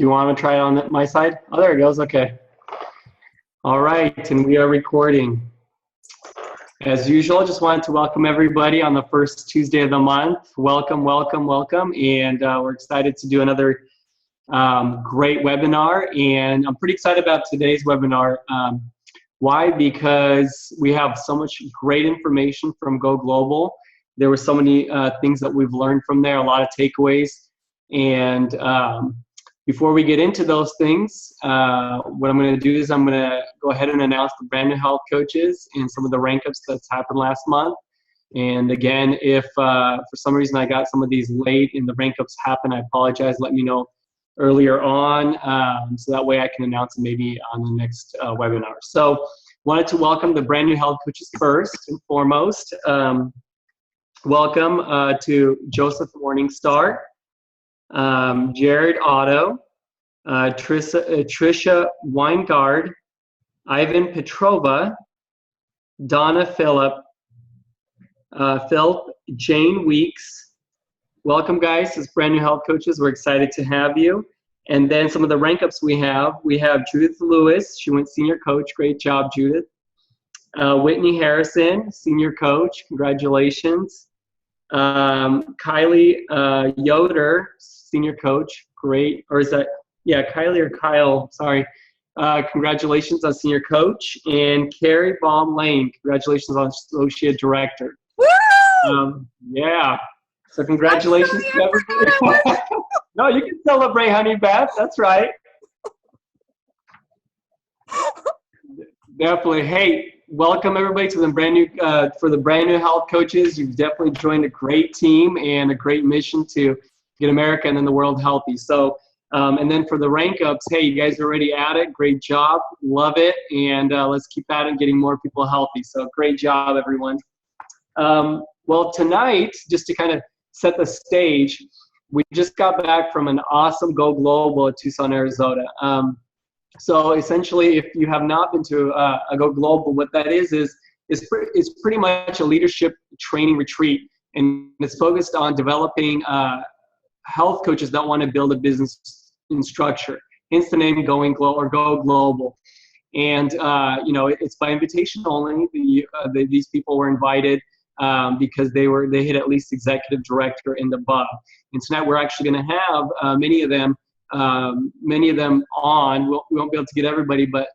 Do you want to try it on my side? Oh, there it goes. Okay. All right, and we are recording. As usual, just wanted to welcome everybody on the first Tuesday of the month. Welcome, welcome, welcome. And we're excited to do another great webinar. And I'm pretty excited about today's webinar. Why? Because we have so much great information from Go Global. There were so many things that we've learned from there, a lot of takeaways. And before we get into those things, what I'm going to do is I'm going to go ahead and announce the brand new health coaches and some of the rank ups that's happened last month. And again, if for some reason I got some of these late and the rank ups happen, I apologize. Let me know earlier on, so that way I can announce it maybe on the next webinar. So wanted to welcome the brand new health coaches first and foremost. Welcome to Joseph Morningstar, Jared Otto, Trisha Weingard, Ivan Petrova, Donna Philip, Jane Weeks. Welcome, guys, as brand new health coaches. We're excited to have you. And then some of the rank ups we have Judith Lewis. She went senior coach. Great job, Judith. Whitney Harrison, senior coach. Congratulations. Kylie Yoder, senior coach. Great. Or is that, yeah, Kylie or Kyle, sorry. Congratulations on senior coach. And Carrie Baum Lane, congratulations on associate director. Woo! Yeah. So congratulations to everybody. No, you can celebrate, honey Beth. That's right. Definitely. Hey, welcome everybody to the brand new for the brand new health coaches. You've definitely joined a great team and a great mission to get America and then the world healthy. So, and then for the rank ups, hey, you guys are already at it. Great job. Love it. And let's keep at it, getting more people healthy. So great job, everyone. Well, tonight, just to kind of set the stage, we just got back from an awesome Go Global at Tucson, Arizona. So essentially, if you have not been to a Go Global, what that is pretty much a leadership training retreat, and it's focused on developing health coaches that want to build a business in structure. Hence the name Going Global or Go Global. And you know, it's by invitation only. These people were invited because they hit at least executive director and above. And tonight we're actually going to have many of them on. We won't be able to get everybody, but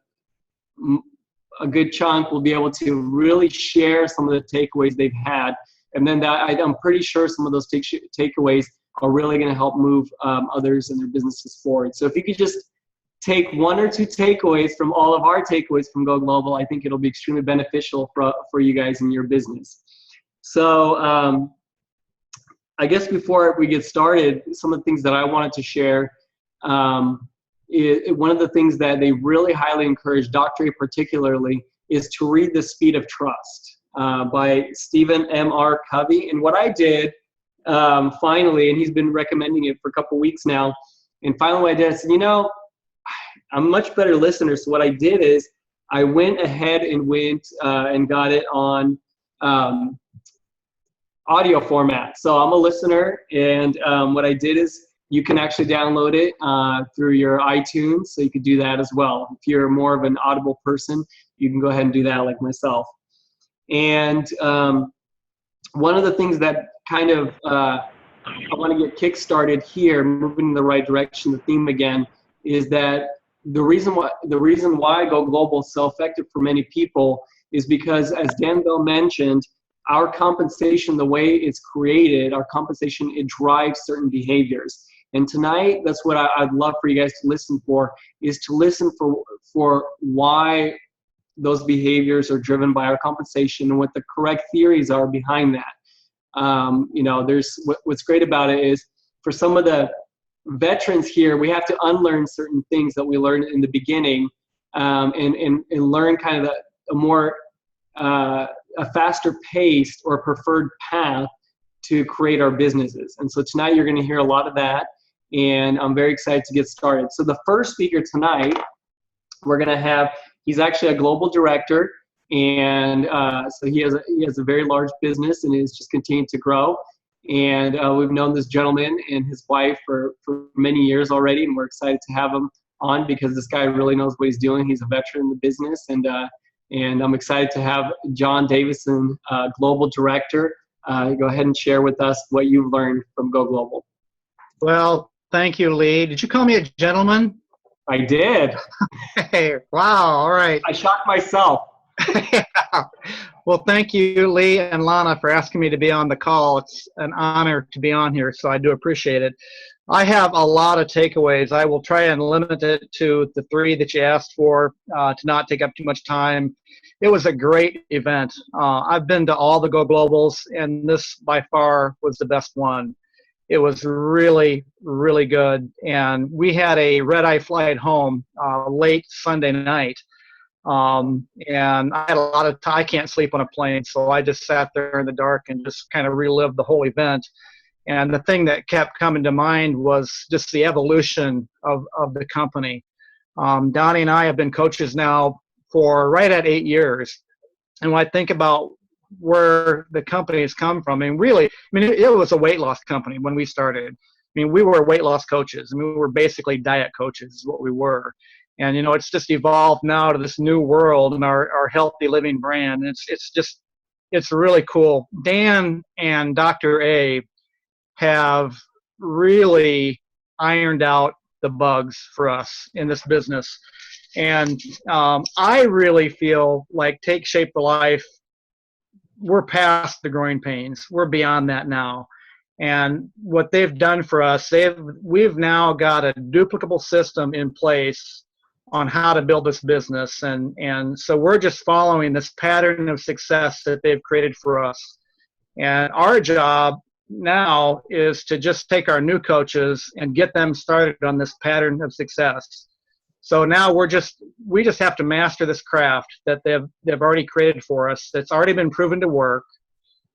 a good chunk will be able to really share some of the takeaways they've had. And then I'm pretty sure some of those takeaways are really going to help move others and their businesses forward. So if you could just take one or two takeaways from all of our takeaways from Go Global, I think it'll be extremely beneficial for you guys in your business. So I guess before we get started, some of the things that I wanted to share, one of the things that they really highly encourage, Dr. A particularly, is to read The Speed of Trust by Stephen M.R. Covey. And what I did finally, and he's been recommending it for a couple weeks now, and finally what I did, I said, you know, I'm a much better listener. So what I did is I went ahead and and got it on audio format. So I'm a listener, and what I did is you can actually download it through your iTunes, so you could do that as well. If you're more of an Audible person, you can go ahead and do that like myself. And one of the things that kind of I want to get kick-started here, moving in the right direction, the theme again, is that the reason why Go Global is so effective for many people is because, as Dan Bell mentioned, our compensation, the way it's created, our compensation, it drives certain behaviors. And tonight, that's what I'd love for you guys to listen for, is to listen for why those behaviors are driven by our compensation and what the correct theories are behind that. You know, what's great about it is for some of the veterans here, we have to unlearn certain things that we learned in the beginning and learn kind of a more a faster paced or preferred path to create our businesses. And so tonight you're going to hear a lot of that, and I'm very excited to get started. So the first speaker tonight, we're going to have, he's actually a global director, and so he has a very large business and is just continuing to grow. And we've known this gentleman and his wife for many years already, and we're excited to have him on because this guy really knows what he's doing. He's a veteran in the business, and I'm excited to have John Davison, Global Director. Go ahead and share with us what you've learned from Go Global. Well, thank you, Lee. Did you call me a gentleman? I did. Hey, wow, all right. I shocked myself. Yeah. Well, thank you, Lee and Lana, for asking me to be on the call. It's an honor to be on here, so I do appreciate it. I have a lot of takeaways. I will try and limit it to the 3 that you asked for to not take up too much time. It was a great event. I've been to all the Go Globals, and this by far was the best one. It was really, really good. And we had a red-eye flight home late Sunday night. And I had a lot of time. I can't sleep on a plane, so I just sat there in the dark and just kind of relived the whole event. And the thing that kept coming to mind was just the evolution of the company. Donnie and I have been coaches now for right at 8 years. And when I think about where the company has come from, and really, I mean, it was a weight loss company when we started. I mean, we were weight loss coaches. I mean, we were basically diet coaches is what we were. And, you know, it's just evolved now to this new world and our healthy living brand. And it's really cool. Dan and Dr. A have really ironed out the bugs for us in this business. And I really feel like Take Shape for Life, we're past the growing pains. We're beyond that now. And what they've done for us, we've now got a duplicable system in place on how to build this business. And so we're just following this pattern of success that they've created for us. And our job now is to just take our new coaches and get them started on this pattern of success. So now we just have to master this craft that they've already created for us. That's already been proven to work.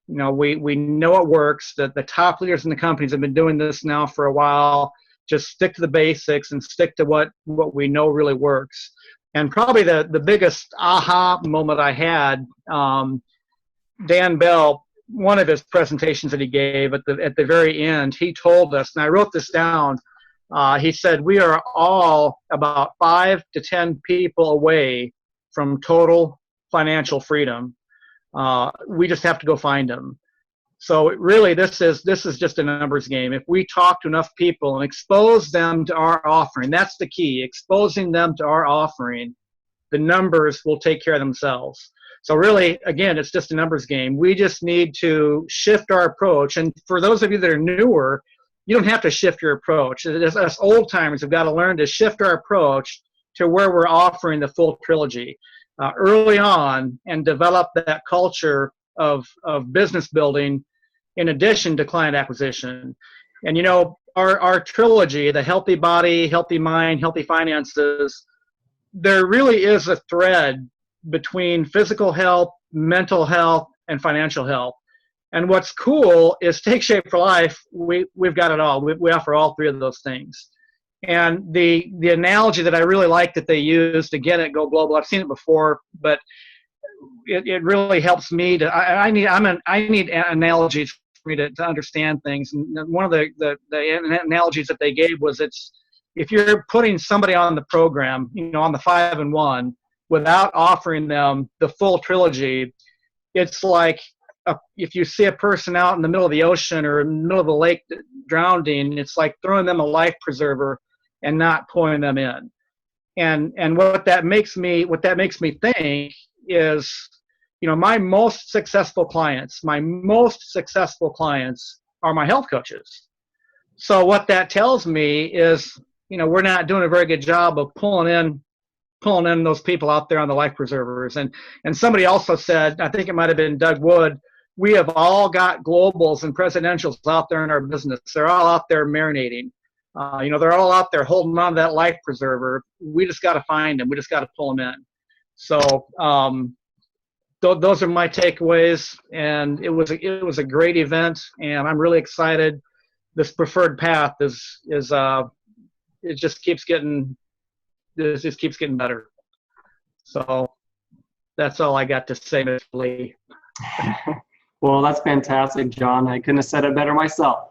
You know, we know it works. That the top leaders in the companies have been doing this now for a while. Just stick to the basics and stick to what we know really works. And probably the biggest aha moment I had, Dan Bell, one of his presentations that he gave at the very end, he told us, and I wrote this down. He said, we are all about 5 to 10 people away from total financial freedom. We just have to go find them. So really, this is just a numbers game. If we talk to enough people and expose them to our offering, that's the key, exposing them to our offering, the numbers will take care of themselves. So really, again, it's just a numbers game. We just need to shift our approach. And for those of you that are newer, you don't have to shift your approach. Us old timers have got to learn to shift our approach to where we're offering the full trilogy early on and develop that culture of business building in addition to client acquisition. And, you know, our trilogy, the healthy body, healthy mind, healthy finances, there really is a thread between physical health, mental health, and financial health. And what's cool is Take Shape for Life, we've got it all. We offer all 3 of those things. And the analogy that I really like that they used, again, at Go Global, I've seen it before, but it really helps me to, I need analogies for me to understand things. And one of the analogies that they gave was if you're putting somebody on the program, you know, on the 5 and 1, without offering them the full trilogy, it's like if you see a person out in the middle of the ocean or in the middle of the lake drowning, it's like throwing them a life preserver and not pulling them in. And what that makes me think is, you know, my most successful clients are my health coaches. So what that tells me is, you know, we're not doing a very good job of pulling in those people out there on the life preservers. And somebody also said, I think it might have been Doug Wood, we have all got globals and presidentials out there in our business. They're all out there marinating. You know, they're all out there holding on to that life preserver. We just got to find them. We just got to pull them in. So those are my takeaways. And it was a great event, and I'm really excited. This preferred path is it just keeps getting better. So that's all I got to say, Mr. Lee. Well, that's fantastic, John. I couldn't have said it better myself.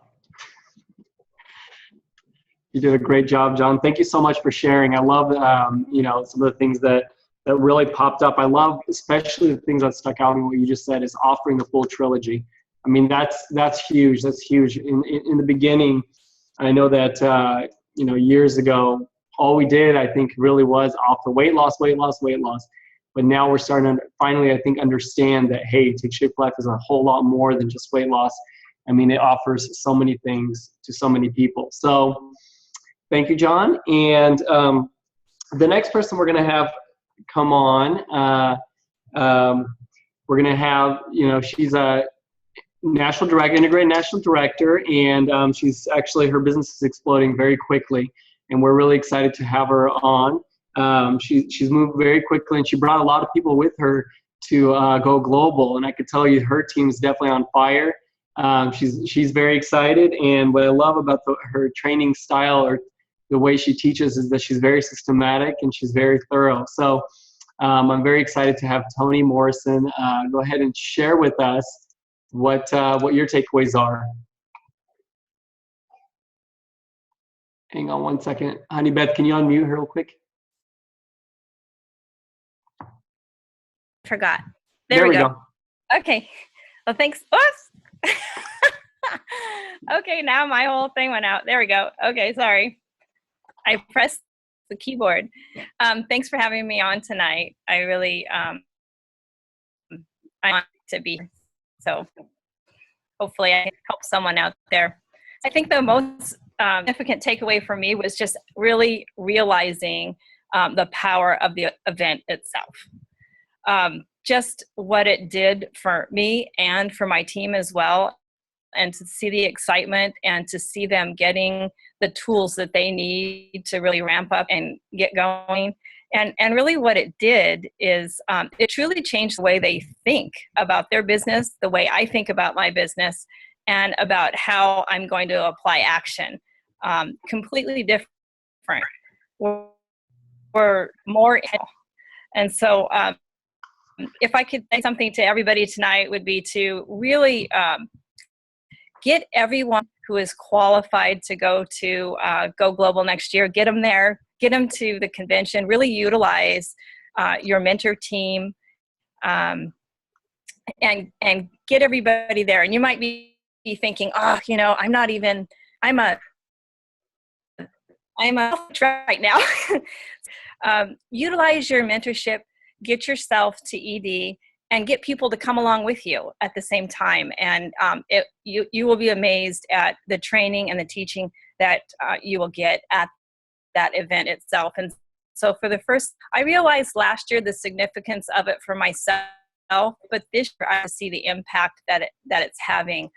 You did a great job, John. Thank you so much for sharing. I love, some of the things that really popped up. I love, especially the things that stuck out in what you just said, is offering the full trilogy. I mean, that's huge. That's huge. In the beginning, I know that years ago, all we did, I think, really was offer weight loss, weight loss, weight loss. But now we're starting to finally, I think, understand that, hey, Take Shape Life is a whole lot more than just weight loss. I mean, it offers so many things to so many people. So thank you, John. And the next person we're going to have come on, we're going to have, she's a national director, integrated national director, and her business is exploding very quickly. And we're really excited to have her on. She's moved very quickly, and she brought a lot of people with her to go global. And I could tell you her team is definitely on fire. She's very excited. And what I love about her training style, or the way she teaches, is that she's very systematic and she's very thorough. So I'm very excited to have Toni Morrison go ahead and share with us what your takeaways are. Hang on one second. Honey Beth, can you unmute her real quick? Forgot. There we go. Okay. Well, thanks. Oops. Okay, now my whole thing went out. There we go. Okay, sorry. I pressed the keyboard. Thanks for having me on tonight. I really I want to be here. So hopefully I can help someone out there. I think the most significant takeaway for me was just really realizing the power of the event itself. Just what it did for me and for my team as well, and to see the excitement and to see them getting the tools that they need to really ramp up and get going. And really what it did is it truly changed the way they think about their business, the way I think about my business, and about how I'm going to apply action. Completely different. We're more. And so if I could say something to everybody tonight, would be to really get everyone who is qualified to go global next year, get them there, get them to the convention, really utilize your mentor team, and get everybody there. And you might be thinking, I'm a right now. Utilize your mentorship, get yourself to ED, and get people to come along with you at the same time. And you will be amazed at the training and the teaching that you will get at that event itself. And so I realized last year the significance of it for myself, but this year I see the impact that it's having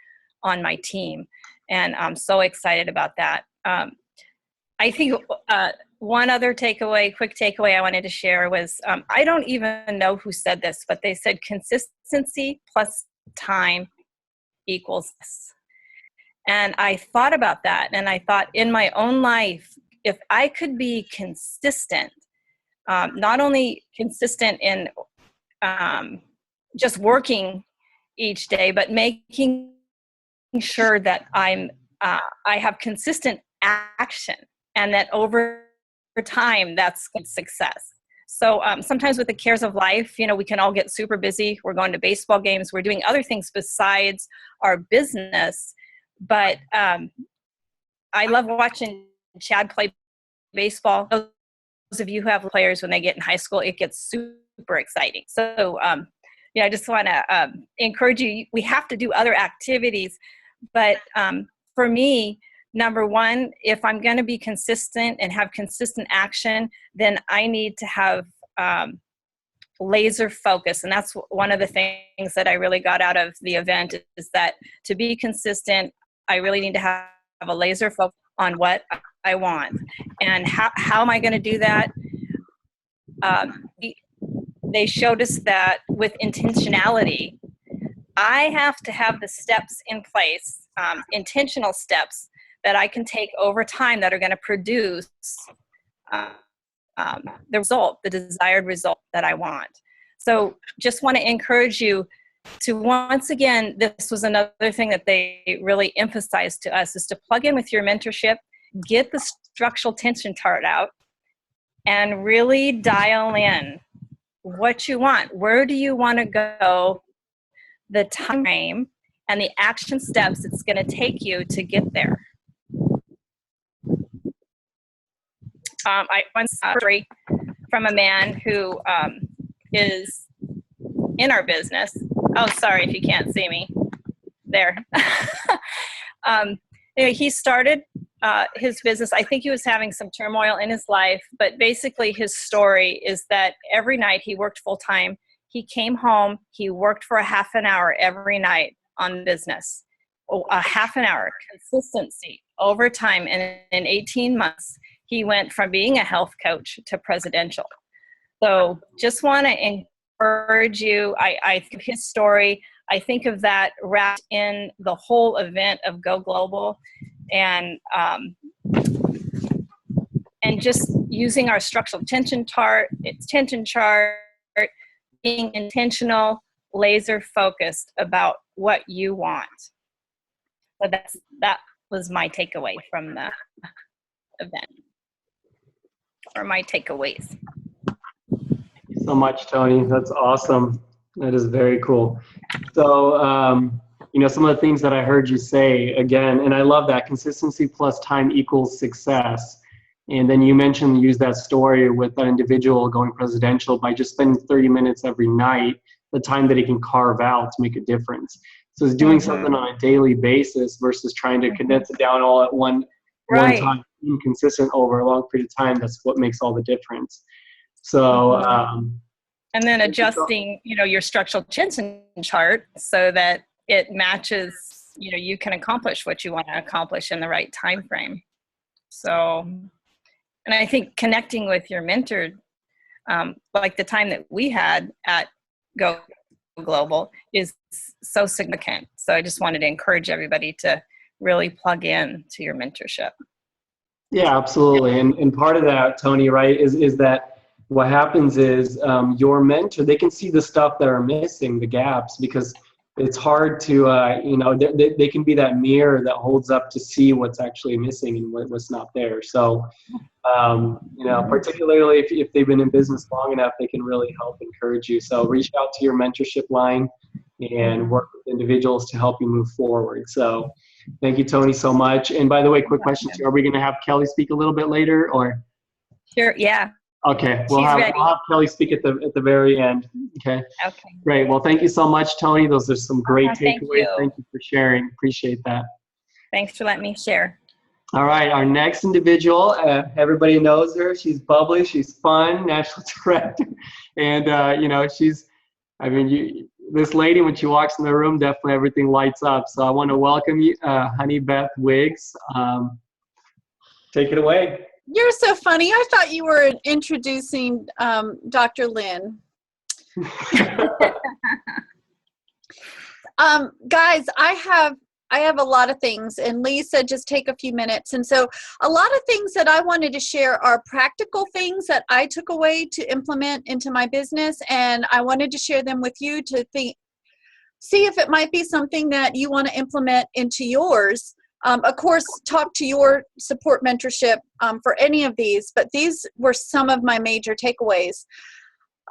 on my team. And I'm so excited about that. I think one other quick takeaway I wanted to share was, I don't even know who said this, but they said consistency plus time equals this. And I thought about that, and I thought in my own life, if I could be consistent, not only consistent in just working each day, but making sure that I have consistent action, and that over time, that's success. So sometimes with the cares of life, we can all get super busy. We're going to baseball games. We're doing other things besides our business. But I love watching Chad play baseball. Those of you who have players when they get in high school, it gets super exciting. So I just want to encourage you. We have to do other activities. But for me, number one, if I'm going to be consistent and have consistent action, then I need to have laser focus. And that's one of the things that I really got out of the event, is that to be consistent, I really need to have a laser focus on what I want. And how am I going to do that? They showed us that with intentionality, I have to have the steps in place, intentional steps, that I can take over time that are going to produce the desired result that I want. So just want to encourage you to once again, this was another thing that they really emphasized to us, is to plug in with your mentorship, get the structural tension chart out, and really dial in what you want. Where do you want to go? The time frame and the action steps it's going to take you to get there. I once saw a story from a man who is in our business. Oh, sorry if you can't see me there. Anyway, he started his business. I think he was having some turmoil in his life, but basically his story is that every night he worked full time. He came home, he worked for a half an hour every night on business. A half an hour, consistency, over time. And in 18 months, he went from being a health coach to presidential. So just want to encourage you. I think of his story. I think of that wrapped in the whole event of Go Global, and just using our structural tension chart, being intentional, laser focused about what you want. So that was my takeaway from the event, or my takeaways. So much, Tony. That's awesome. That is very cool. So, some of the things that I heard you say again, and I love that, consistency plus time equals success. And then you mentioned, use that story with that individual going presidential by just spending 30 minutes every night, the time that he can carve out to make a difference. So it's doing something on a daily basis versus trying to condense it down all at one time, being consistent over a long period of time. That's what makes all the difference. So, and then adjusting, your structural tension chart so that it matches, you can accomplish what you want to accomplish in the right time frame. So, and I think connecting with your mentor, like the time that we had at Go Global, is so significant. So I just wanted to encourage everybody to really plug in to your mentorship. Yeah, absolutely. And part of that, Tony, right, is that what happens is your mentor, they can see the stuff that are missing, the gaps, because it's hard to, they can be that mirror that holds up to see what's actually missing and what's not there. So, particularly if they've been in business long enough, they can really help encourage you. So reach out to your mentorship line and work with individuals to help you move forward. So thank you, Tony, so much. And by the way, quick question to you. Are we going to have Kelly speak a little bit later, or? Sure, yeah. Okay, we'll have Kelly speak at the very end. Okay. Great. Well, thank you so much, Tony. Those are some great takeaways. Thank you for sharing. Appreciate that. Thanks for letting me share. All right, our next individual, everybody knows her. She's bubbly, she's fun, national director, and this lady, when she walks in the room, definitely everything lights up. So I want to welcome you, Honey Beth Wiggs. Take it away. You're so funny. I thought you were introducing Dr. Lynn. Guys, I have a lot of things, and Lee said just take a few minutes. And so a lot of things that I wanted to share are practical things that I took away to implement into my business, and I wanted to share them with you to see if it might be something that you want to implement into yours. Of course, talk to your support mentorship for any of these, but these were some of my major takeaways.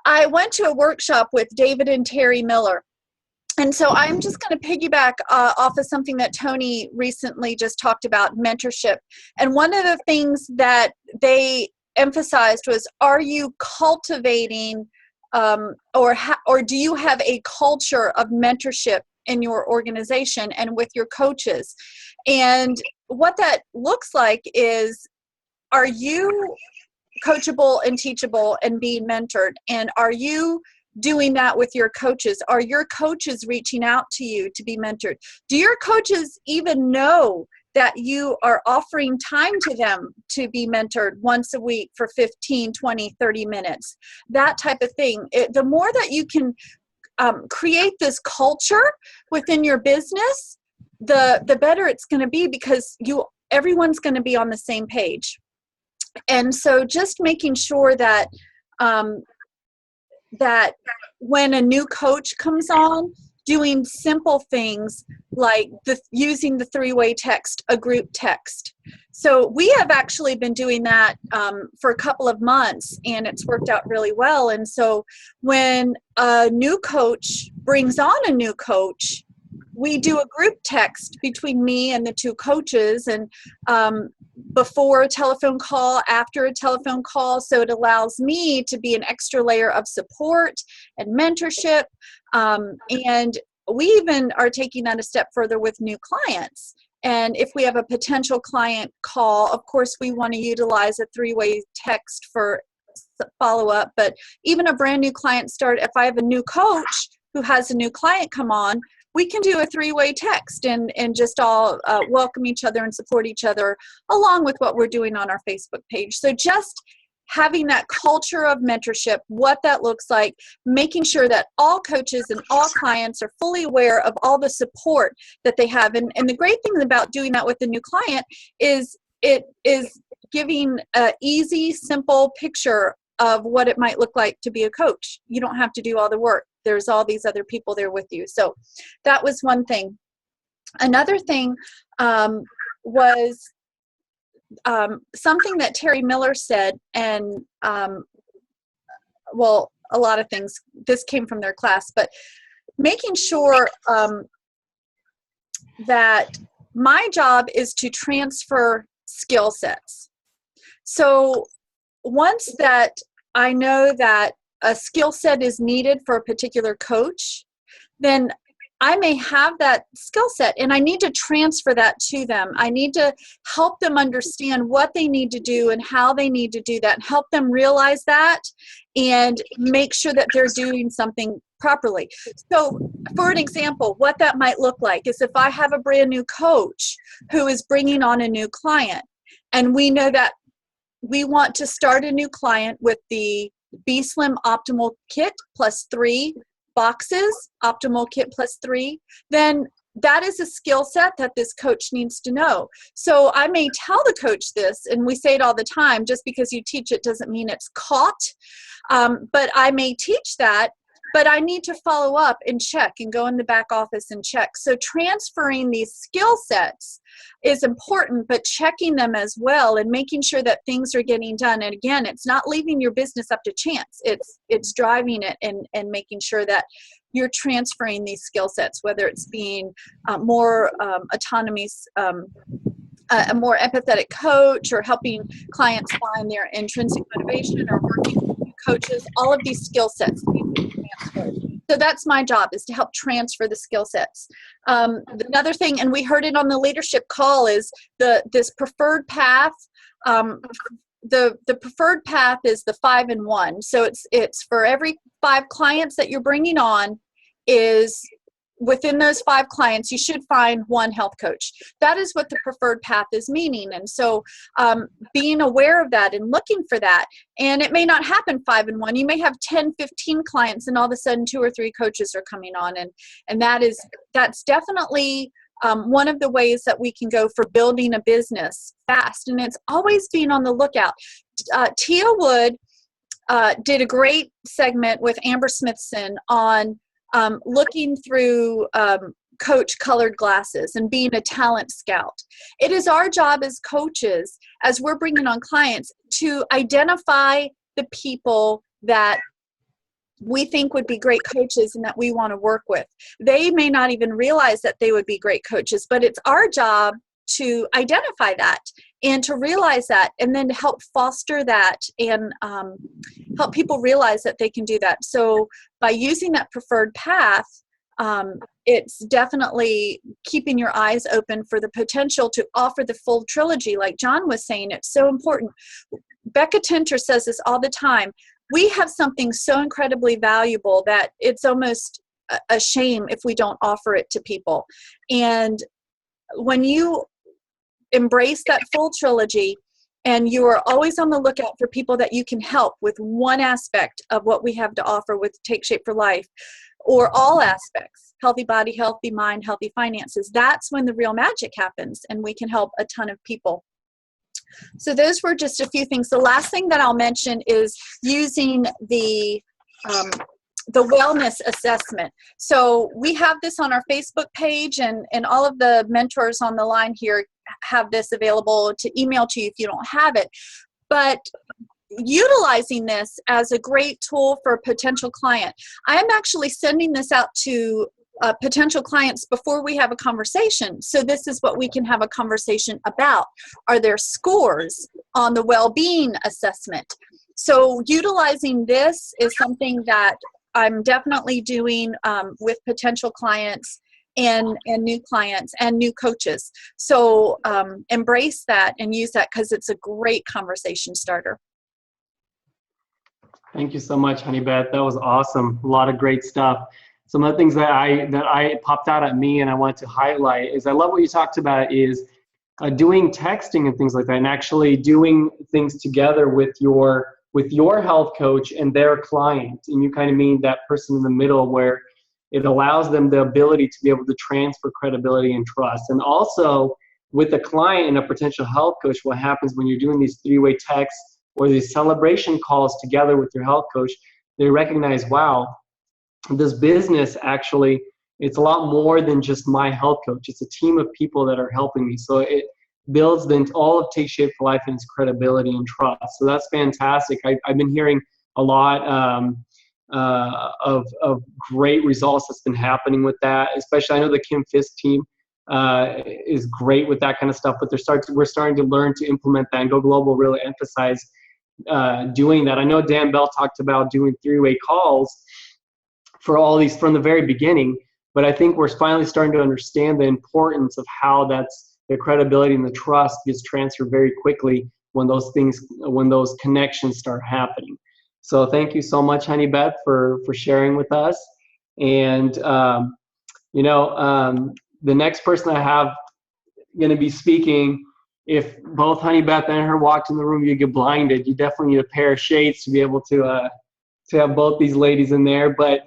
I went to a workshop with David and Terry Miller. And so I'm just going to piggyback off of something that Tony recently just talked about, mentorship. And one of the things that they emphasized was, are you cultivating or do you have a culture of mentorship in your organization and with your coaches? And what that looks like is, are you coachable and teachable and being mentored? And are you doing that with your coaches? Are your coaches reaching out to you to be mentored? Do your coaches even know that you are offering time to them to be mentored once a week for 15, 20, 30 minutes? That type of thing. The more that you can create this culture within your business, the better it's going to be, because everyone's going to be on the same page. And so just making sure that that when a new coach comes on, doing simple things like using the three-way text, a group text. So we have actually been doing that for a couple of months, and it's worked out really well. And so when a new coach brings on a new coach, we do a group text between me and the two coaches, and before a telephone call, after a telephone call, so it allows me to be an extra layer of support and mentorship. And we even are taking that a step further with new clients. And if we have a potential client call, of course, we want to utilize a three-way text for follow-up. But even a brand new client start, if I have a new coach who has a new client come on, we can do a three-way text and just all welcome each other and support each other along with what we're doing on our Facebook page. So just having that culture of mentorship, what that looks like, making sure that all coaches and all clients are fully aware of all the support that they have. And the great thing about doing that with the new client is it is giving an easy, simple picture of what it might look like to be a coach. You don't have to do all the work. There's all these other people there with you. So that was one thing. Another thing was something that Terry Miller said, and well, a lot of things. This came from their class, but making sure that my job is to transfer skill sets. So once that I know that a skill set is needed for a particular coach, then I may have that skill set and I need to transfer that to them. I need to help them understand what they need to do and how they need to do that, and help them realize that and make sure that they're doing something properly. So for an example, what that might look like is if I have a brand new coach who is bringing on a new client, and we know that we want to start a new client with the B Slim Optimal Kit plus 3 boxes, Optimal Kit plus 3, then that is a skill set that this coach needs to know. So I may tell the coach this, and we say it all the time, just because you teach it doesn't mean it's caught. But I may teach that, but I need to follow up and check and go in the back office and check. So transferring these skill sets is important, but checking them as well and making sure that things are getting done. And again, it's not leaving your business up to chance. It's driving it and making sure that you're transferring these skill sets, whether it's being more autonomous, a more empathetic coach, or helping clients find their intrinsic motivation, or working with coaches. All of these skill sets need to be transferred. So that's my job, is to help transfer the skill sets. Another thing, and we heard it on the leadership call, is this preferred path. The preferred path is the 5 and 1. So it's for every 5 clients that you're bringing on, is within those 5 clients, you should find 1 health coach. That is what the preferred path is meaning. And so being aware of that and looking for that, and it may not happen 5 and 1. You may have 10, 15 clients, and all of a sudden 2 or 3 coaches are coming on. And that's definitely one of the ways that we can go for building a business fast. And it's always being on the lookout. Tia Wood did a great segment with Amber Smithson on looking through coach colored glasses and being a talent scout. It is our job as coaches, as we're bringing on clients, to identify the people that we think would be great coaches and that we want to work with. They may not even realize that they would be great coaches, but it's our job to identify that and to realize that, and then to help foster that and help people realize that they can do that. So by using that preferred path, it's definitely keeping your eyes open for the potential to offer the full trilogy. Like John was saying, it's so important. Becca Tinter says this all the time. We have something so incredibly valuable that it's almost a shame if we don't offer it to people. And when you embrace that full trilogy, and you are always on the lookout for people that you can help with one aspect of what we have to offer with Take Shape for Life, or all aspects, healthy body, healthy mind, healthy finances, that's when the real magic happens, and we can help a ton of people. So those were just a few things. The last thing that I'll mention is using the the wellness assessment. So we have this on our Facebook page, and all of the mentors on the line here have this available to email to you if you don't have it. But utilizing this as a great tool for a potential client. I'm actually sending this out to potential clients before we have a conversation. So this is what we can have a conversation about. Are there scores on the well-being assessment? So utilizing this is something that I'm definitely doing with potential clients and new clients and new coaches. So embrace that and use that, because it's a great conversation starter. Thank you so much, Honey Beth. That was awesome. A lot of great stuff. Some of the things that I popped out at me and I wanted to highlight is, I love what you talked about is doing texting and things like that, and actually doing things together with your health coach and their client. And you kind of mean that person in the middle, where it allows them the ability to be able to transfer credibility and trust. And also with a client and a potential health coach, what happens when you're doing these three-way texts or these celebration calls together with your health coach, they recognize, wow, this business actually, it's a lot more than just my health coach. It's a team of people that are helping me. So it builds all of Take Shape for Life and its credibility and trust. So that's fantastic. I've been hearing a lot of great results that's been happening with that. Especially, I know the Kim Fisk team is great with that kind of stuff, but we're starting to learn to implement that, and Go Global really emphasize doing that. I know Dan Bell talked about doing three-way calls for all these from the very beginning, but I think we're finally starting to understand the importance of how the credibility and the trust gets transferred very quickly when those connections start happening. So thank you so much, Honey Beth, for sharing with us. And the next person I have going to be speaking, if both Honey Beth and her walked in the room, you get blinded. You definitely need a pair of shades to be able to have both these ladies in there. But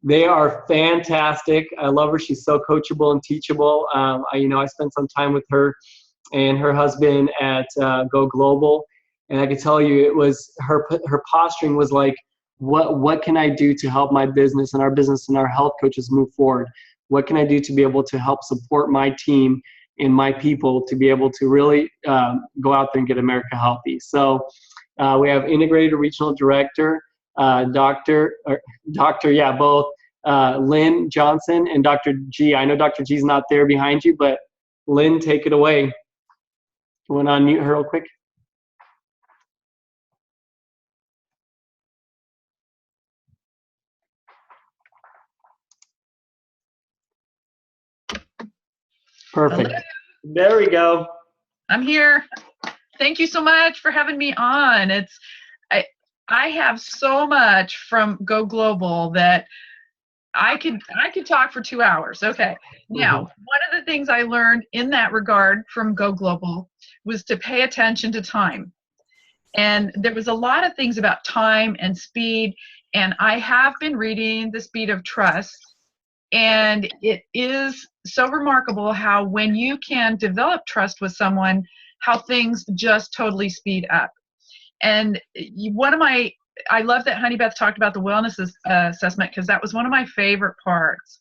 they are fantastic. I love her. She's so coachable and teachable. I spent some time with her and her husband at Go Global, and I can tell you, it was her posturing was like, what can I do to help my business and our health coaches move forward? What can I do to be able to help support my team and my people to be able to really go out there and get America healthy? So we have Integrated Regional Director, both Lynn Johnson and Dr. G. I know Dr. G's not there behind you, but Lynn, take it away. You want to unmute her real quick? Perfect. Hello. There we go. I'm here. Thank you so much for having me on. I have so much from Go Global that I could talk for 2 hours. Okay. Now, one of the things I learned in that regard from Go Global was to pay attention to time. And there was a lot of things about time and speed. And I have been reading The Speed of Trust. And it is so remarkable how when you can develop trust with someone, how things just totally speed up. And I love that Honey Beth talked about the wellness assessment, because that was one of my favorite parts.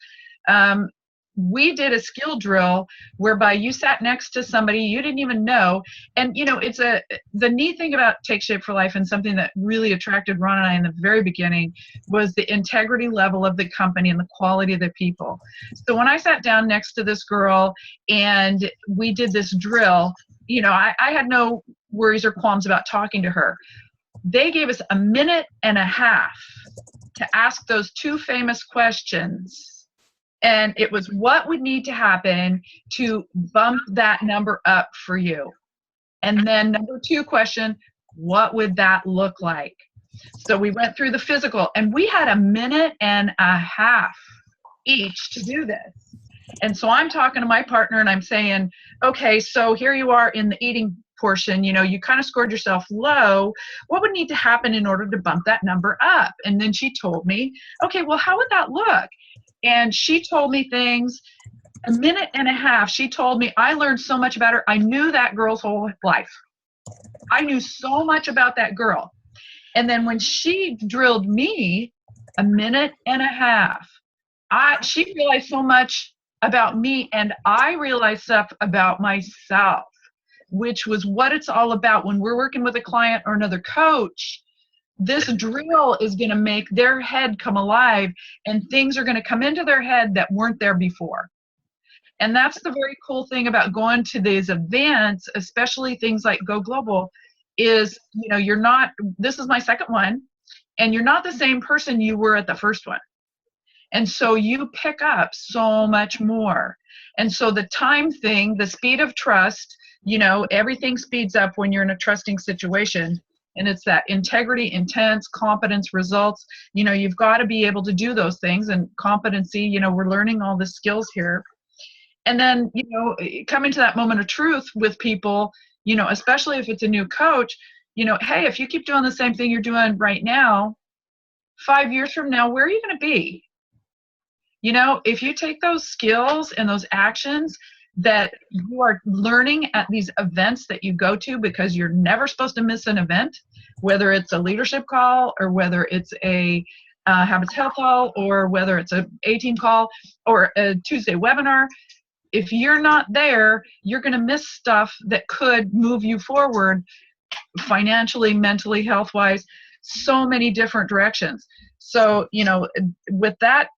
We did a skill drill whereby you sat next to somebody you didn't even know. And, the neat thing about Take Shape for Life, and something that really attracted Ron and I in the very beginning, was the integrity level of the company and the quality of the people. So when I sat down next to this girl and we did this drill, I had no worries or qualms about talking to her. They gave us a minute and a half to ask those two famous questions. And it was, what would need to happen to bump that number up for you? And then number 2 question, what would that look like? So we went through the physical, and we had a minute and a half each to do this. And so I'm talking to my partner and I'm saying, okay, so here you are in the eating portion, you kind of scored yourself low. What would need to happen in order to bump that number up? And then she told me, okay, well, how would that look? And she told me things, a minute and a half. She told me, I learned so much about her. I knew that girl's whole life. I knew so much about that girl. And then when she drilled me, a minute and a half. She realized so much about me, and I realized stuff about myself, which was what it's all about. When we're working with a client or another coach, this drill is going to make their head come alive, and things are going to come into their head that weren't there before. And that's the very cool thing about going to these events, especially things like Go Global, is, you're not, this is my second one, and you're not the same person you were at the first one. And so you pick up so much more. And so the time thing, the speed of trust, everything speeds up when you're in a trusting situation. And it's that integrity, intents, competence, results. You've got to be able to do those things. And competency, we're learning all the skills here. And then, coming to that moment of truth with people, especially if it's a new coach, hey, if you keep doing the same thing you're doing right now, 5 years from now, where are you going to be? If you take those skills and those actions that you are learning at these events that you go to, because you're never supposed to miss an event, whether it's a leadership call or whether it's a Habits Health call or whether it's a 18 call or a Tuesday webinar, if you're not there, you're going to miss stuff that could move you forward financially, mentally, health-wise, so many different directions. So, with that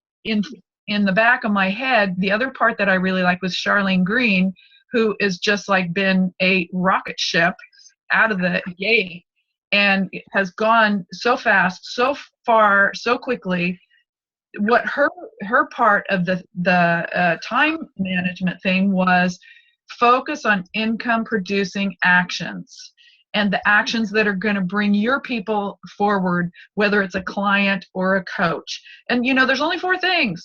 in the back of my head, the other part that I really like was Charlene Green, who is just like been a rocket ship out of the gate and has gone so fast, so far, so quickly. What her part of the time management thing was focus on income producing actions and the actions that are going to bring your people forward, whether it's a client or a coach. And there's only 4 things.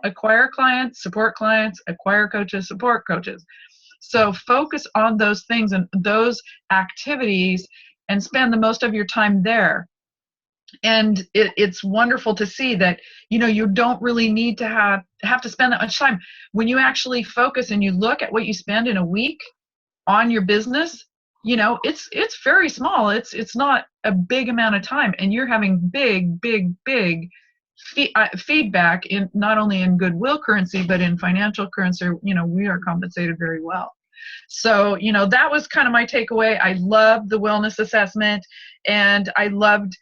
Acquire clients, support clients, acquire coaches, support coaches. So focus on those things and those activities and spend the most of your time there. And it's wonderful to see that, you don't really need to have to spend that much time. When you actually focus and you look at what you spend in a week on your business, it's very small. It's not a big amount of time, and you're having big feedback in not only in goodwill currency, but in financial currency. We are compensated very well. So, that was kind of my takeaway. I loved the wellness assessment, and I loved,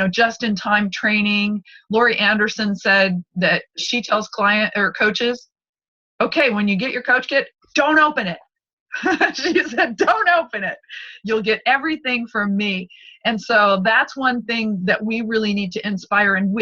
just-in-time training. Lori Anderson said that she tells client or coaches, okay, when you get your coach kit, don't open it. She said, don't open it. You'll get everything from me. And so that's one thing that we really need to inspire. And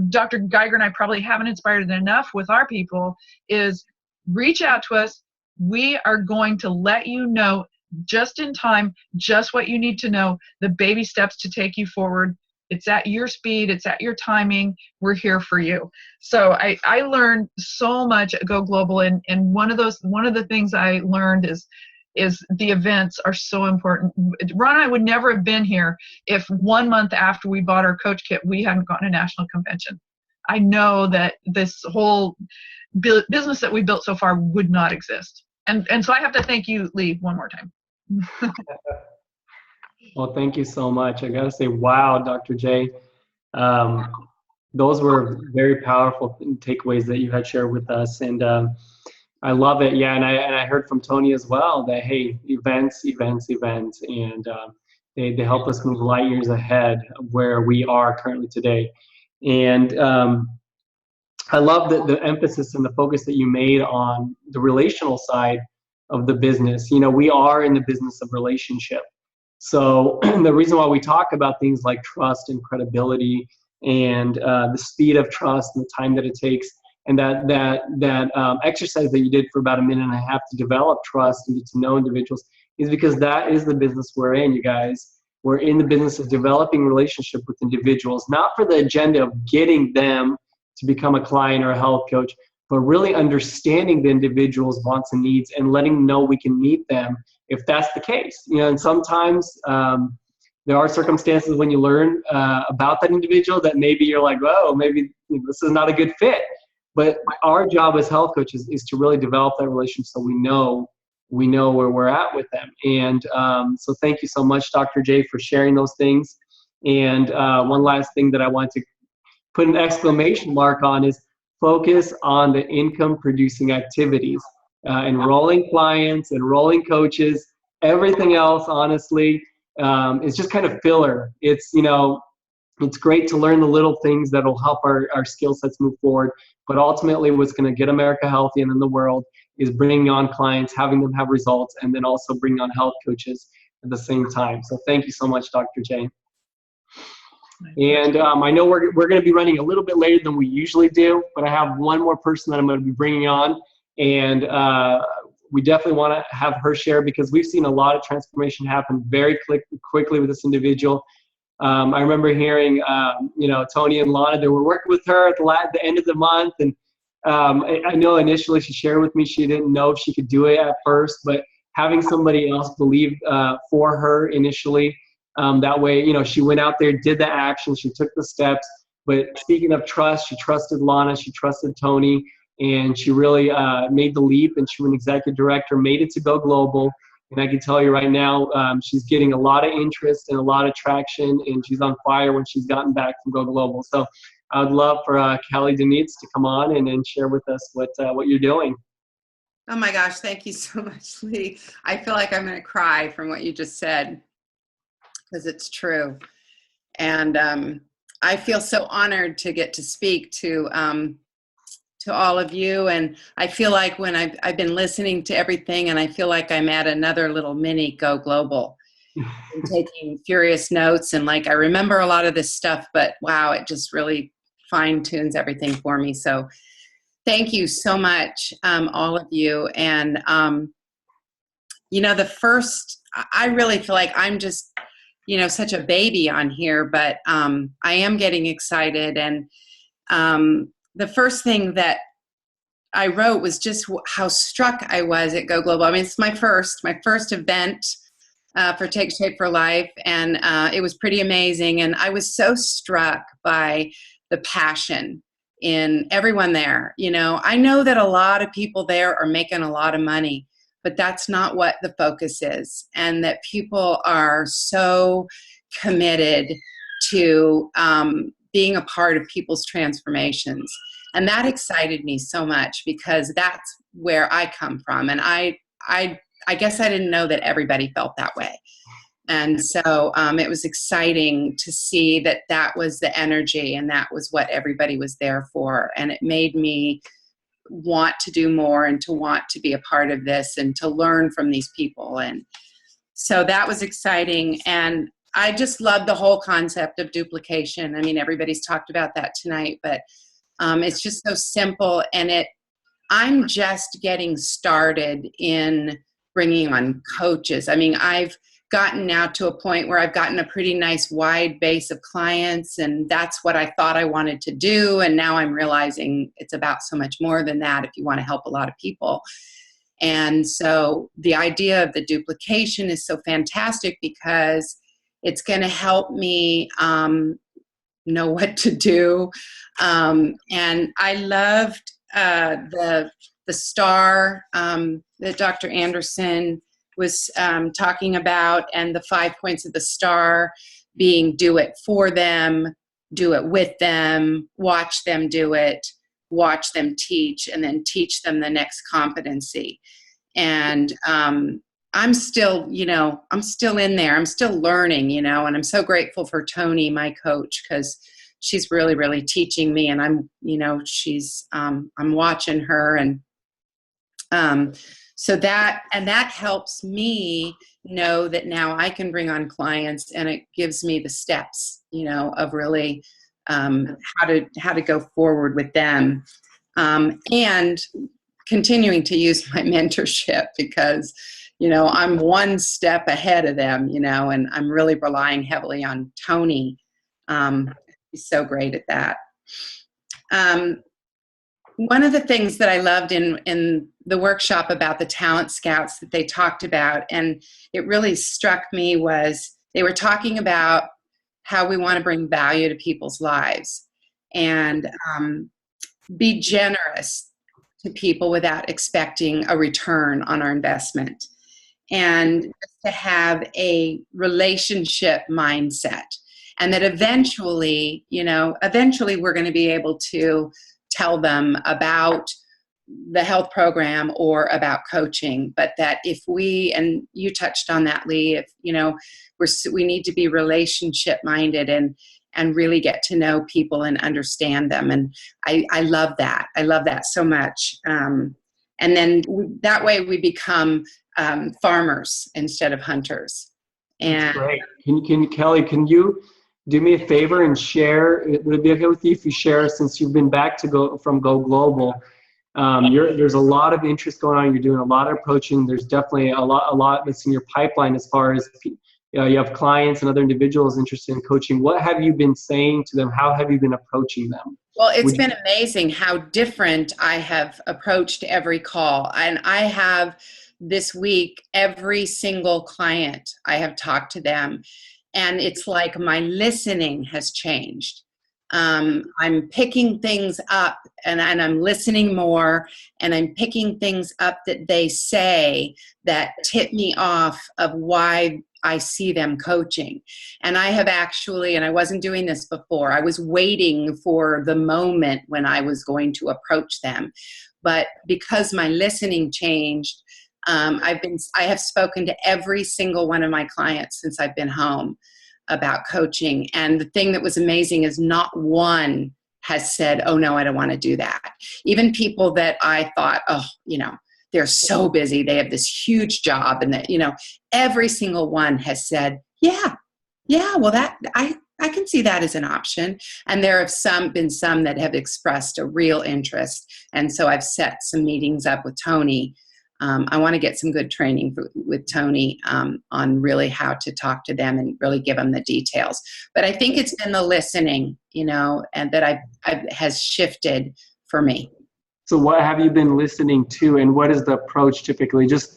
Dr. Geiger and I probably haven't inspired it enough with our people, is reach out to us. We are going to let you know just in time, just what you need to know, the baby steps to take you forward. It's at your speed. It's at your timing. We're here for you. So I learned so much at Go Global. And one of the things I learned is the events are so important. Ron and I would never have been here if 1 month after we bought our coach kit, we hadn't gotten a national convention. I know that this whole business that we built so far would not exist. And so I have to thank you, Lee, one more time. Well, thank you so much. I got to say, wow, Dr. J. Those were very powerful takeaways that you had shared with us. And I love it. Yeah, and I heard from Tony as well that, hey, events. And they help us move light years ahead of where we are currently today. And I love the emphasis and the focus that you made on the relational side of the business. We are in the business of relationship. So the reason why we talk about things like trust and credibility and the speed of trust and the time that it takes, and that exercise that you did for about 1.5 minutes to develop trust and get to know individuals, is because that is the business we're in, you guys. We're in the business of developing relationship with individuals, not for the agenda of getting them to become a client or a health coach, but really understanding the individual's wants and needs and letting them know we can meet them if that's the case. And sometimes there are circumstances when you learn about that individual that maybe you're like, oh, maybe this is not a good fit. But our job as health coaches is to really develop that relationship so we know where we're at with them. And so thank you so much, Dr. J, for sharing those things. And one last thing that I want to put an exclamation mark on is focus on the income producing activities, enrolling clients, enrolling coaches. Everything else, honestly, is just kind of filler. It's, you know, it's great to learn the little things that will help our skill sets move forward. But ultimately, what's going to get America healthy and in the world is bringing on clients, having them have results, and then also bringing on health coaches at the same time. So thank you so much, Dr. Jane. And I know we're going to be running a little bit later than we usually do, but I have one more person that I'm going to be bringing on. And we definitely want to have her share because we've seen a lot of transformation happen very quickly with this individual. I remember hearing, you know, Tony and Lana, they were working with her at the end of the month. And I know initially she shared with me she didn't know if she could do it at first, but having somebody else believe for her initially, that way, you know, she went out there, did the action, she took the steps. But speaking of trust, she trusted Lana, she trusted Tony, and she really made the leap, and she was an executive director, made it to Go Global. And I can tell you right now, she's getting a lot of interest and a lot of traction, and she's on fire when she's gotten back from Go Global. So I would love for Kelly Denitz to come on and share with us what you're doing. Oh my gosh, thank you so much, Lee. I feel like I'm going to cry from what you just said because it's true. And I feel so honored to get to speak to all of you. And I feel like when I've been listening to everything, and I feel like I'm at another little mini Go Global. I'm taking furious notes, and like I remember a lot of this stuff, but wow, it just really fine tunes everything for me. So thank you so much, all of you. And you know, I really feel like I'm just, you know, such a baby on here, but I am getting excited. And the first thing that I wrote was just how struck I was at Go Global. I mean, it's my first event for Take Shape for Life, and it was pretty amazing. And I was so struck by the passion in everyone there. You know, I know that a lot of people there are making a lot of money, but that's not what the focus is. And that people are so committed to being a part of people's transformations. And that excited me so much because that's where I come from. And I guess I didn't know that everybody felt that way. And so it was exciting to see that that was the energy and that was what everybody was there for. And it made me want to do more and to want to be a part of this and to learn from these people. And so that was exciting. And I just love the whole concept of duplication. I mean, everybody's talked about that tonight, but it's just so simple. And I'm just getting started in bringing on coaches. I mean, I've gotten now to a point where I've gotten a pretty nice wide base of clients, and that's what I thought I wanted to do. And now I'm realizing it's about so much more than that if you want to help a lot of people. And so the idea of the duplication is so fantastic because it's going to help me know what to do. And I loved the STAR that Dr. Anderson was talking about, and the 5 points of the STAR being do it for them, do it with them, watch them do it, watch them teach, and then teach them the next competency. And I'm still in there. I'm still learning, you know, and I'm so grateful for Tony, my coach, because she's really, really teaching me. And I'm watching her. And so that helps me know that now I can bring on clients, and it gives me the steps, you know, of really how to go forward with them. And continuing to use my mentorship because, you know, I'm one step ahead of them, you know, and I'm really relying heavily on Tony. He's so great at that. One of the things that I loved in the workshop about the talent scouts that they talked about, and it really struck me, was they were talking about how we want to bring value to people's lives and be generous to people without expecting a return on our investment, and to have a relationship mindset. and that eventually, eventually we're going to be able to tell them about the health program or about coaching. But that if we, and you touched on that, Lee, if, we need to be relationship minded and really get to know people and understand them. And I love that. I love that so much. And then that way we become farmers instead of hunters. And that's great. Kelly, can you do me a favor and share? Would it be okay with you if you share, since you've been back from Go Global? There's a lot of interest going on. You're doing a lot of approaching. There's definitely a lot that's in your pipeline as far as you have clients and other individuals interested in coaching. What have you been saying to them? How have you been approaching them? Well, it's been amazing how different I have approached every call. And I have this week, every single client, I have talked to them. And it's like my listening has changed. I'm picking things up and I'm listening more, and I'm picking things up that they say that tip me off of why I see them coaching. And I have actually, and I wasn't doing this before, I was waiting for the moment when I was going to approach them. But because my listening changed, I have spoken to every single one of my clients since I've been home about coaching. And the thing that was amazing is not one has said, oh no, I don't want to do that. Even people that I thought, they're so busy, they have this huge job, and that, every single one has said, yeah, well, that I can see that as an option. And there have been some that have expressed a real interest. And so I've set some meetings up with Tony. I want to get some good training with Tony on really how to talk to them and really give them the details. But I think it's been the listening, and that has shifted for me. So what have you been listening to, and what is the approach typically? Just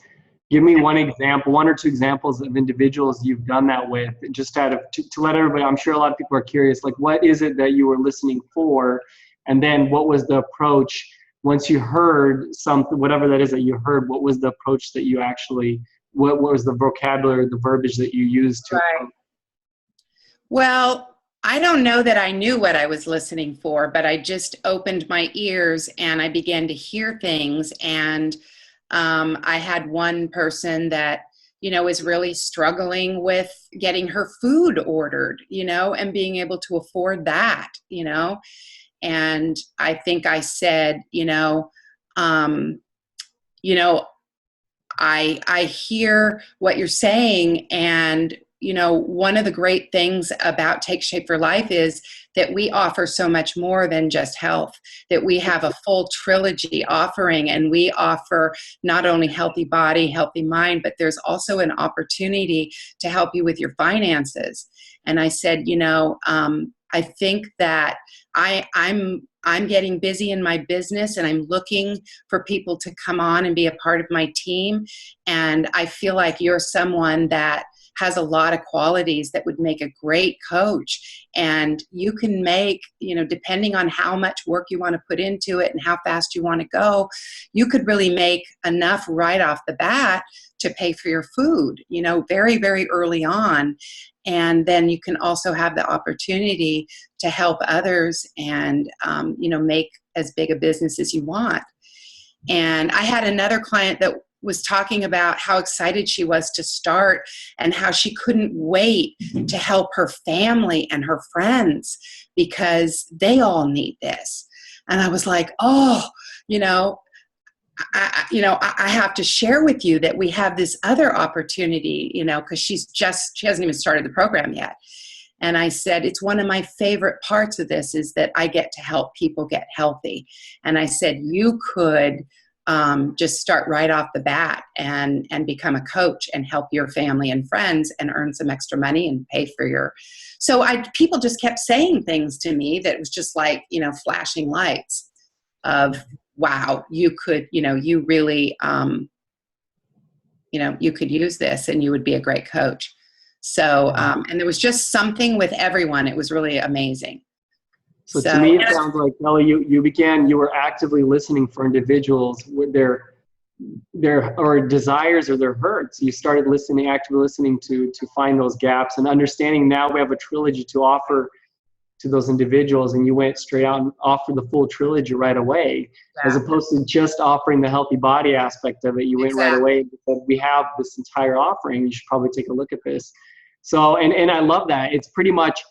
give me one or two examples of individuals you've done that with, just to let everybody, I'm sure a lot of people are curious, like what is it that you were listening for? And then what was the approach once you heard something, whatever that is that you heard, what was the approach that you actually, what was the vocabulary, the verbiage that you used to? Right. Well, I don't know that I knew what I was listening for, but I just opened my ears and I began to hear things. And I had one person that, is really struggling with getting her food ordered, and being able to afford that, And I think I said, I hear what you're saying, and one of the great things about Take Shape for Life is that we offer so much more than just health, that we have a full trilogy offering, and we offer not only healthy body, healthy mind, but there's also an opportunity to help you with your finances. And I said, I think that I'm getting busy in my business, and I'm looking for people to come on and be a part of my team. And I feel like you're someone that has a lot of qualities that would make a great coach. And you can make, depending on how much work you want to put into it and how fast you want to go, you could really make enough right off the bat to pay for your food, very, very early on. And then you can also have the opportunity to help others and, make as big a business as you want. And I had another client that was talking about how excited she was to start and how she couldn't wait to help her family and her friends because they all need this. And I was like, I have to share with you that we have this other opportunity, because she hasn't even started the program yet. And I said, it's one of my favorite parts of this is that I get to help people get healthy. And I said, you could just start right off the bat and become a coach and help your family and friends and earn some extra money and pay for your. So people just kept saying things to me that was just like, flashing lights of, wow, you could, you really, you could use this and you would be a great coach. So, and there was just something with everyone. It was really amazing. So to me, it sounds like, Kelly, you were actively listening for individuals with their or desires or their hurts. You started listening, actively listening to find those gaps and understanding. Now we have a trilogy to offer to those individuals, and you went straight out and offered the full trilogy right away, as opposed to just offering the healthy body aspect of it. You went right away and said, we have this entire offering, you should probably take a look at this. So, and I love that. It's pretty much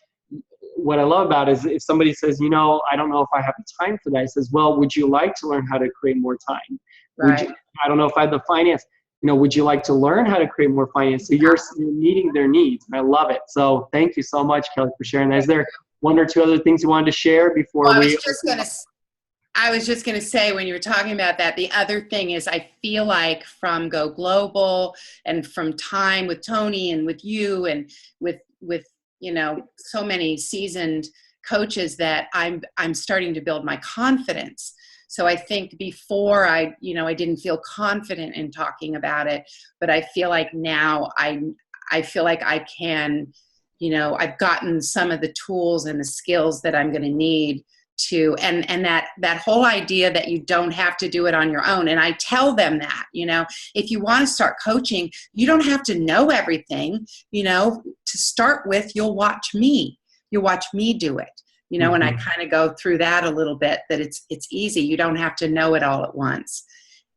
what I love about it is if somebody says, you know, I don't know if I have the time for that, I says, well, would you like to learn how to create more time? Right. I don't know if I have the finance. You know, would you like to learn how to create more finance? So you're meeting their needs, and I love it. So thank you so much, Kelly, for sharing that. Is there one or two other things you wanted to share before Well, we? I was just going to say, when you were talking about that, the other thing is I feel like from Go Global and from time with Tony and with you and with you know, so many seasoned coaches that I'm starting to build my confidence. So I think before I didn't feel confident in talking about it, but I feel like now I feel like I can, you know, I've gotten some of the tools and the skills that I'm going to need to, and that whole idea that you don't have to do it on your own. And I tell them that, you know, if you want to start coaching, you don't have to know everything, you know, to start with, you'll watch me do it, you know, and I kind of go through that a little bit, that it's easy. You don't have to know it all at once.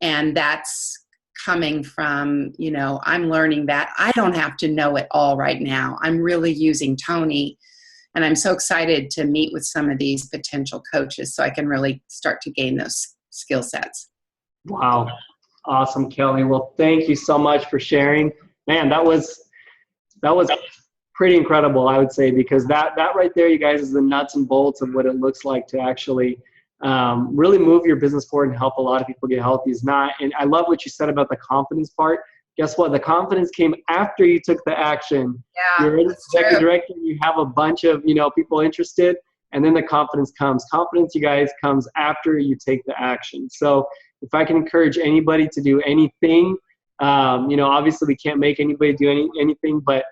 And that's coming from, you know, I'm learning that I don't have to know it all right now. I'm really using Tony. And I'm so excited to meet with some of these potential coaches so I can really start to gain those skill sets. Wow. Awesome, Kelly. Well, thank you so much for sharing. Man, that was pretty incredible, I would say, because that right there, you guys, is the nuts and bolts of what it looks like to actually really move your business forward and help a lot of people get healthy. Is not, and I love what you said about the confidence part. Guess what? The confidence came after you took the action. Yeah, you're an executive director, you have a bunch of, you know, people interested, and then the confidence comes. Confidence, you guys, comes after you take the action. So if I can encourage anybody to do anything, you know, obviously we can't make anybody do anything, but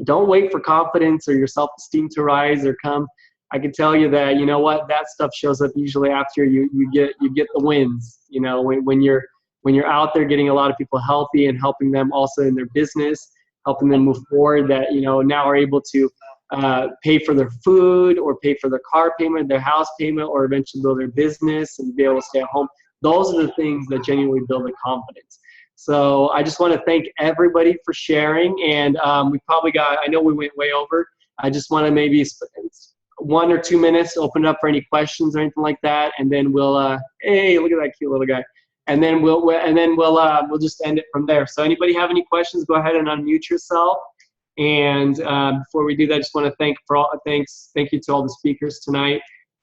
don't wait for confidence or your self-esteem to rise or come. I can tell you that, you know what, that stuff shows up usually after you get the wins. You know, when you're out there getting a lot of people healthy and helping them also in their business, helping them move forward, that, you know, now are able to pay for their food or pay for their car payment, their house payment, or eventually build their business and be able to stay at home. Those are the things that genuinely build the confidence. So I just want to thank everybody for sharing. And we probably got, I know we went way over. I just want to maybe 1 or 2 minutes to open it up for any questions or anything like that. And then we'll, hey, look at that cute little guy. And then we'll just end it from there. So anybody have any questions, go ahead and unmute yourself. And before we do that, I just want to thank you to all the speakers tonight.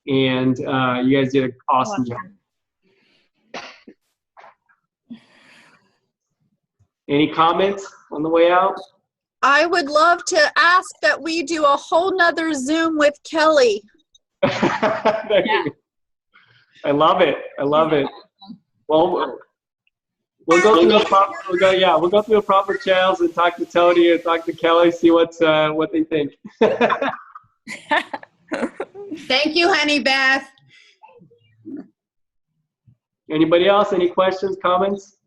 And you guys did an awesome job. Any comments on the way out? I would love to ask that we do a whole nother Zoom with Kelly. I love it. I love it. Well, we'll go through the proper channels and talk to Tony and talk to Kelly, see what they think. Thank you, honey Beth. Anybody else? Any questions, comments?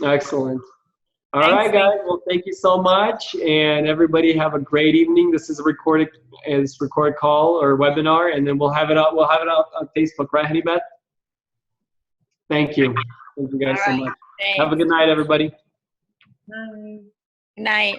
Excellent. All right, guys. Well, thank you so much, and everybody have a great evening. This is a recorded call or webinar, and then we'll have it up. We'll have it up on Facebook, right, Honey Beth? Thank you. Thank you guys so much. Thanks. Have a good night, everybody. Good night.